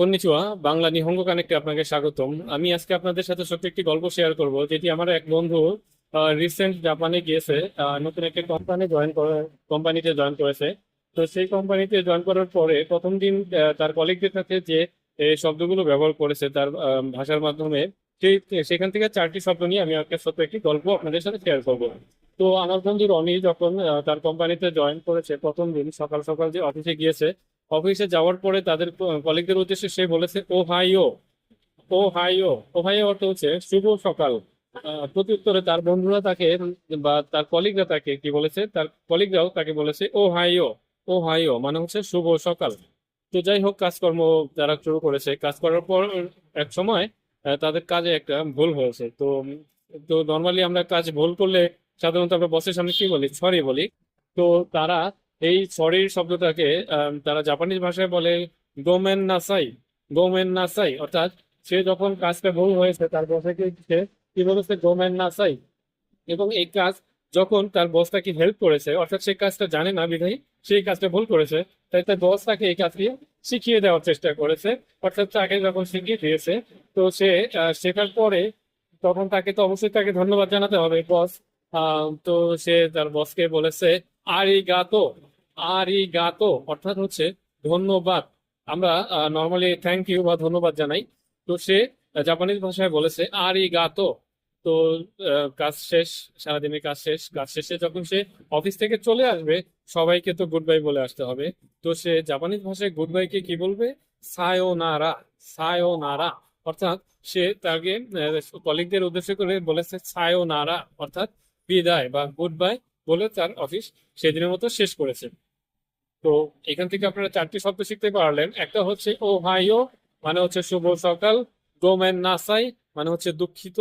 Konnichiwa, Bangla নিহঙ্গ কানেক্টে আপনাকে স্বাগতম। আমি আজকে আপনাদের সাথে ছোট্ট একটি গল্প শেয়ার করব, যেটি আমার এক বন্ধু রিসেন্ট জাপানে গিয়েছে। নতুন একটা কোম্পানিতে জয়েন করেছে। তো সেই কোম্পানিতে জয়েন করার পরে প্রথম দিন তার কলিগদের সাথে যে শব্দগুলো ব্যবহার করেছে তার ভাষার মাধ্যমে, সেই সেখান থেকে চারটি শব্দ নিয়ে আমি একটা ছোট্ট একটি গল্প আপনাদের সাথে শেয়ার করব। তো আমার বন্ধু রনি যখন তার কোম্পানিতে জয়েন করেছে, প্রথম দিন সকাল সকাল যে অফিসে গিয়েছে, অফিসে যাওয়ার পরে তাদের কলিগদের উদ্দেশ্যে সে বলেছে ও হাইও। ও হাইও, ও হাইও অর্থ হচ্ছে শুভ সকাল। প্রত্যুত্তরে তার বন্ধুরা তাকে বা তার কলিগরা তাকে কি বলেছে, তার কলিগরাও তাকে বলেছে ও হাইও। ও হাইও মানে হচ্ছে শুভ সকাল। তো যাই হোক, কাজকর্ম যারা শুরু করেছে, কাজ করার পর এক সময় তাদের কাজে একটা ভুল হয়েছে। তো তো নর্মালি আমরা কাজ ভুল করলে সাধারণত আমরা বসের সামনে কি বলি, সরি বলি। তো তারা এই সরির শব্দটাকে তারা জাপানিজ ভাষায় বলে গোমেন নাসাই। গোমেন নাসাই অর্থাৎ সে যখন কাজটা ভুল হয়েছে তার বসকে সে কি বলেছে, গোমেন নাসাই। এবং এই কাজ যখন তার বস তাকে হেল্প করেছে, অর্থাৎ সেই কাজটা জানে না বিধায় সেই কাজটা ভুল করেছে, তাই তার বস তাকে এই কাজটি শিখিয়ে দেওয়ার চেষ্টা করেছে। অর্থাৎ তাকে যখন শিখিয়ে দিয়েছে, তো সে শেখার পরে তখন তাকে তো অবশ্যই তাকে ধন্যবাদ জানাতে হবে বস। তো সে তার বসকে বলেছে আরিগাতো। আরিগাতো অর্থাৎ হচ্ছে ধন্যবাদ। আমরা নর্মালি থ্যাংক ইউ বা ধন্যবাদ জানাই। তো সে জাপানিজ ভাষায় বলেছে আরিগাতো। তো কাজ শেষ, সারাদিনের কাজ শেষ, কাজ শেষে যখন সে অফিস থেকে চলে আসবে, সবাইকে তো গুড বাই বলে আসতে হবে। তো সে জাপানিজ ভাষায় গুড বাইকে কি বলবে, সায়োনারা। সায়োনারা অর্থাৎ সে তাকে কলিগদের উদ্দেশ্য করে বলেছে সায়োনারা অর্থাৎ বিদায় বা গুড বাই বলে তার অফিস সেদিনের মতো শেষ করেছে। তো এখান থেকে আপনারা চারটি শব্দ শিখতে পারলেন। একটা হচ্ছে ও হাইও মানে হচ্ছে শুভ সকাল, গোমেন নাসাই মানে হচ্ছে দুঃখিত,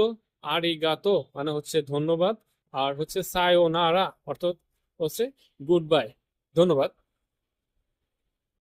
আরিগাতো মানে হচ্ছে ধন্যবাদ, আর হচ্ছে সায়োনারা অর্থাৎ হচ্ছে গুড বাই। ধন্যবাদ।